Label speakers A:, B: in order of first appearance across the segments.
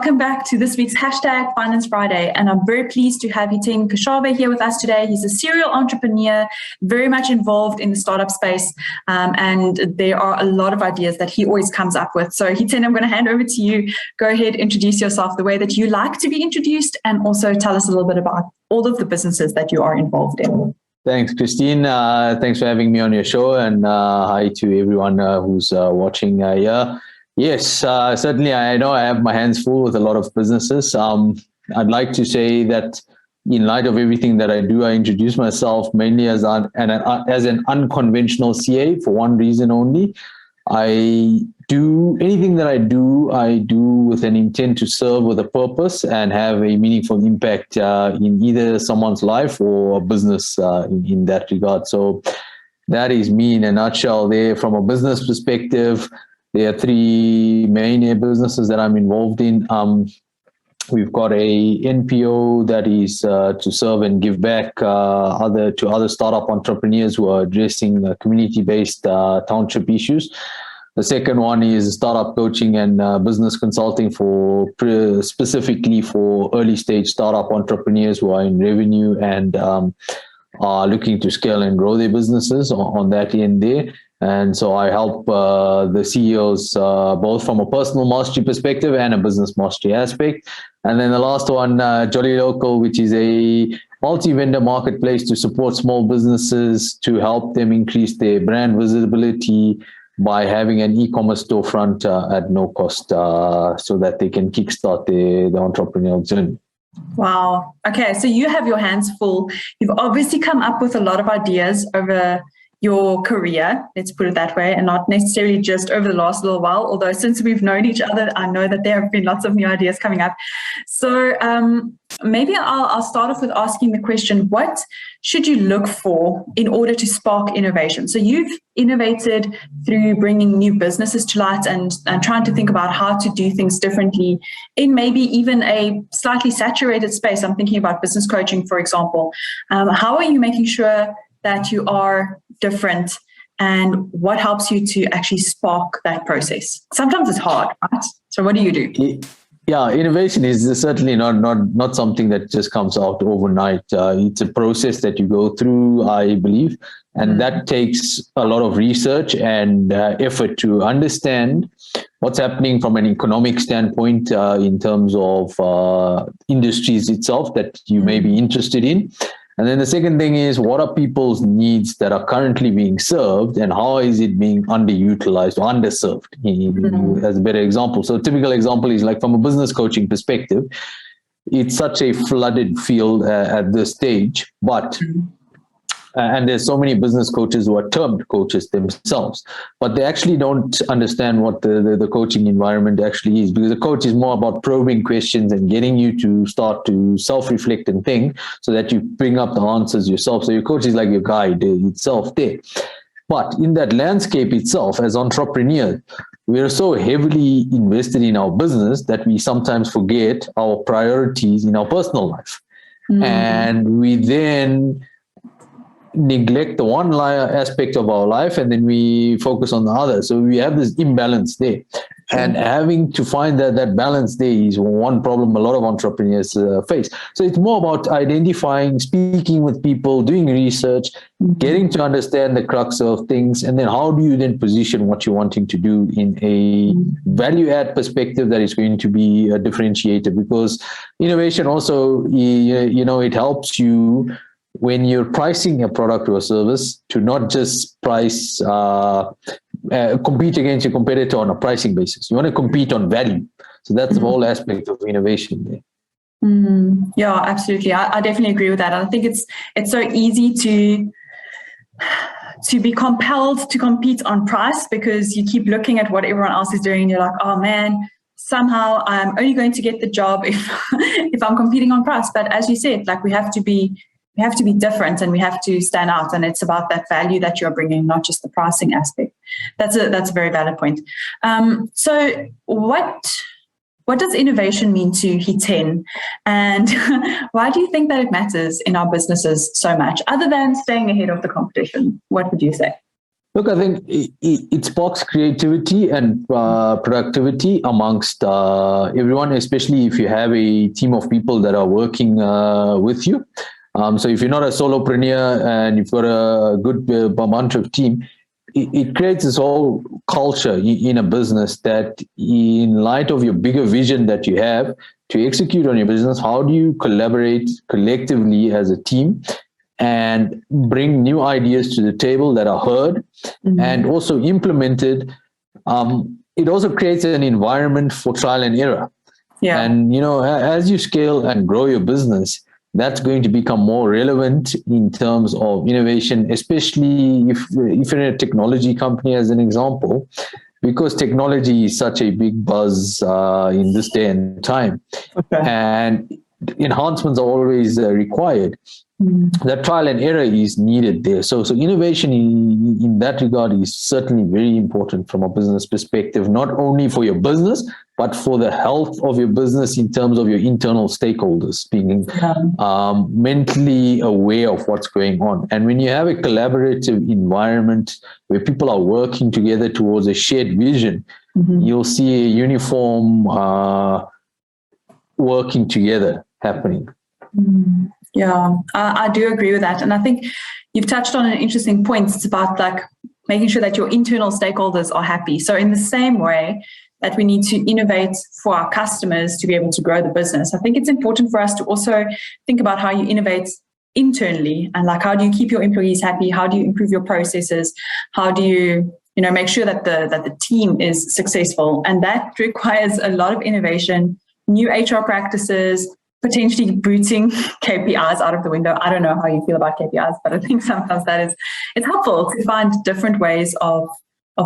A: welcome back to this week's hashtag Finance Friday. And I'm very pleased to have Hiten Keshave here with us today. He's a serial entrepreneur, very much involved in the startup space. And there are a lot of ideas that he always comes up with. So Hiten, I'm going to hand over to you. Go ahead, introduce yourself the way that you like to be introduced, and also tell us a little bit about all of the businesses that you are involved in.
B: Thanks, Christine. Thanks for having me on your show, and hi to everyone who's watching here. Yes, certainly. I know I have my hands full with a lot of businesses. I'd like to say that in light of everything that I do, I introduce myself mainly as an unconventional CA for one reason only. I do anything that I do with an intent to serve with a purpose and have a meaningful impact in either someone's life or a business in that regard. So that is me in a nutshell there. From a business perspective, there are three main businesses that I'm involved in. We've got a NPO that is to serve and give back to other startup entrepreneurs who are addressing community-based township issues. The second one is startup coaching and business consulting specifically for early stage startup entrepreneurs who are in revenue and are looking to scale and grow their businesses on that end there. And so I help the CEOs both from a personal mastery perspective and a business mastery aspect. And then the last one, Jolly Local, which is a multi-vendor marketplace to support small businesses to help them increase their brand visibility by having an e-commerce storefront at no cost so that they can kickstart the entrepreneurial journey.
A: Wow. Okay, so you have your hands full. You've obviously come up with a lot of ideas over your career, let's put it that way, and not necessarily just over the last little while, although since we've known each other, I know that there have been lots of new ideas coming up. So maybe I'll start off with asking the question, what should you look for in order to spark innovation? So you've innovated through bringing new businesses to light and trying to think about how to do things differently in maybe even a slightly saturated space. I'm thinking about business coaching, for example. How are you making sure that you are different, and what helps you to actually spark that process? Sometimes it's hard, right? So what do you do?
B: Yeah, innovation is certainly not something that just comes out overnight. It's a process that you go through, I believe, and that takes a lot of research and effort to understand what's happening from an economic standpoint in terms of industries itself that you may be interested in. And then the second thing is, what are people's needs that are currently being served, and how is it being underutilized or underserved? As a better example. So a typical example is like from a business coaching perspective, it's such a flooded field at this stage, but and there's so many business coaches who are termed coaches themselves, but they actually don't understand what the coaching environment actually is, because the coach is more about probing questions and getting you to start to self-reflect and think so that you bring up the answers yourself. So your coach is like your guide itself there. But in that landscape itself, as entrepreneurs, we are so heavily invested in our business that we sometimes forget our priorities in our personal life. And we then neglect the one aspect of our life and then we focus on the other. So we have this imbalance there. And having to find that balance there is one problem a lot of entrepreneurs face. So it's more about identifying, speaking with people, doing research, getting to understand the crux of things, and then how do you then position what you're wanting to do in a value add perspective that is going to be a differentiator. Because innovation also, it helps you when you're pricing a product or a service to not just price, compete against your competitor on a pricing basis. You want to compete on value. So that's the whole aspect of innovation there.
A: Yeah, absolutely. I definitely agree with that. I think it's so easy to be compelled to compete on price because you keep looking at what everyone else is doing and you're like, oh man, somehow I'm only going to get the job if I'm competing on price. But as you said, like we have to be different and we have to stand out, and it's about that value that you're bringing, not just the pricing aspect. That's a very valid point. So what does innovation mean to Hiten, and why do you think that it matters in our businesses so much, other than staying ahead of the competition? What would you say?
B: Look, I think it sparks creativity and productivity amongst everyone, especially if you have a team of people that are working with you. So if you're not a solopreneur and you've got a good bunch of team, it creates this whole culture in a business that, in light of your bigger vision that you have to execute on your business, how do you collaborate collectively as a team and bring new ideas to the table that are heard and also implemented? It also creates an environment for trial and error.
A: Yeah.
B: And, as you scale and grow your business, that's going to become more relevant in terms of innovation, especially if you're in a technology company, as an example, because technology is such a big buzz in this day and time.
A: Okay.
B: And enhancements are always required. That trial and error is needed there. So innovation in that regard is certainly very important from a business perspective, not only for your business, but for the health of your business in terms of your internal stakeholders being mentally aware of what's going on. And when you have a collaborative environment where people are working together towards a shared vision, you'll see a uniform working together happening.
A: Yeah, I do agree with that. And I think you've touched on an interesting point. It's about like making sure that your internal stakeholders are happy. So in the same way that we need to innovate for our customers to be able to grow the business, I think it's important for us to also think about how you innovate internally, and like, how do you keep your employees happy? How do you improve your processes? How do you make sure that the team is successful? And that requires a lot of innovation, new HR practices, potentially booting KPIs out of the window. I don't know how you feel about KPIs, but I think sometimes it's helpful to find different ways of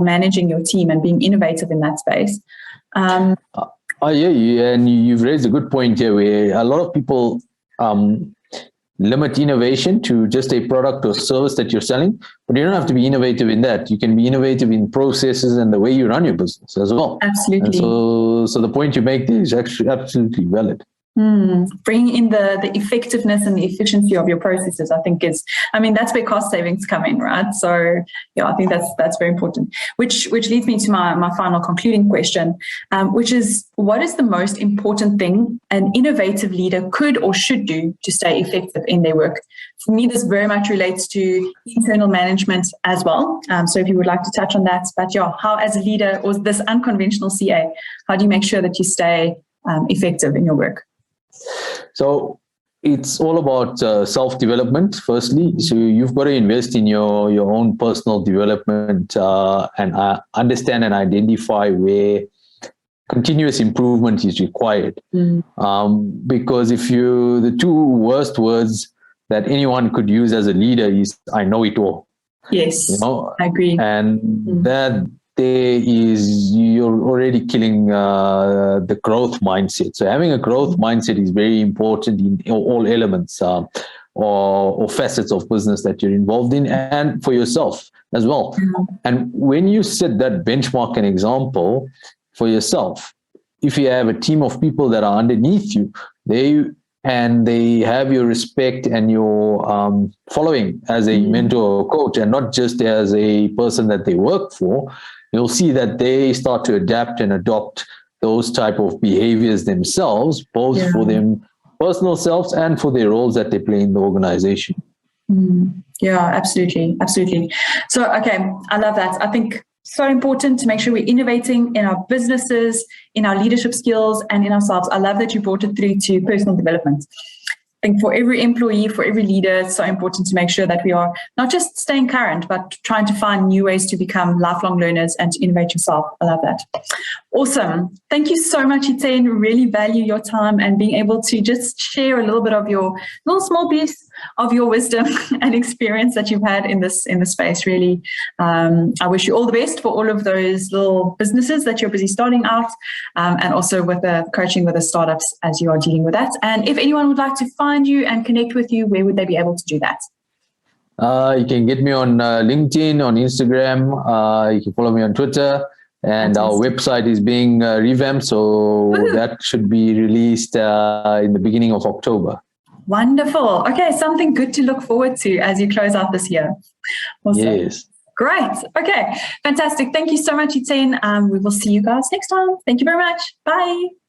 A: managing your team and being innovative in that space.
B: Yeah, and you've raised a good point here, where a lot of people limit innovation to just a product or service that you're selling, but you don't have to be innovative in that. You can be innovative in processes and the way you run your business as well.
A: Absolutely.
B: And so the point you make there is actually absolutely valid.
A: Bringing in the effectiveness and the efficiency of your processes, I think that's where cost savings come in, right? So yeah, I think that's very important. Which leads me to my final concluding question, which is, what is the most important thing an innovative leader could or should do to stay effective in their work? For me, this very much relates to internal management as well. So if you would like to touch on that, but yeah, how as a leader or this unconventional CA, how do you make sure that you stay effective in your work?
B: So it's all about self-development, firstly. So you've got to invest in your own personal development and understand and identify where continuous improvement is required. Because the two worst words that anyone could use as a leader is, I know it all.
A: Yes, I agree.
B: And that you're already killing the growth mindset. So having a growth mindset is very important in all elements or facets of business that you're involved in, and for yourself as well. And when you set that benchmark and example for yourself, if you have a team of people that are underneath you, they have your respect and your following as a mentor or coach, and not just as a person that they work for, you'll see that they start to adapt and adopt those type of behaviors themselves, both for them personal selves and for their roles that they play in the organization.
A: Yeah, absolutely. So, okay, I love that. I think so important to make sure we're innovating in our businesses, in our leadership skills, and in ourselves. I love that you brought it through to personal development. I think for every employee, for every leader, it's so important to make sure that we are not just staying current, but trying to find new ways to become lifelong learners and to innovate yourself. I love that. Awesome. Thank you so much, Hiten. Really value your time and being able to just share a little bit of your little small piece of your wisdom and experience that you've had in this space. Really, I wish you all the best for all of those little businesses that you're busy starting out, and also with the coaching with the startups as you are dealing with that. And if anyone would like to find you and connect with you, where would they be able to do that?
B: You can get me on LinkedIn, on Instagram. You can follow me on Twitter. And our website is being revamped, so that should be released in the beginning of October. Wonderful. Okay, something good to look forward to as you close out this year. Awesome. Yes.
A: Great. Okay. Fantastic. Thank you so much, Hiten. We will see you guys next time. Thank you very much. Bye.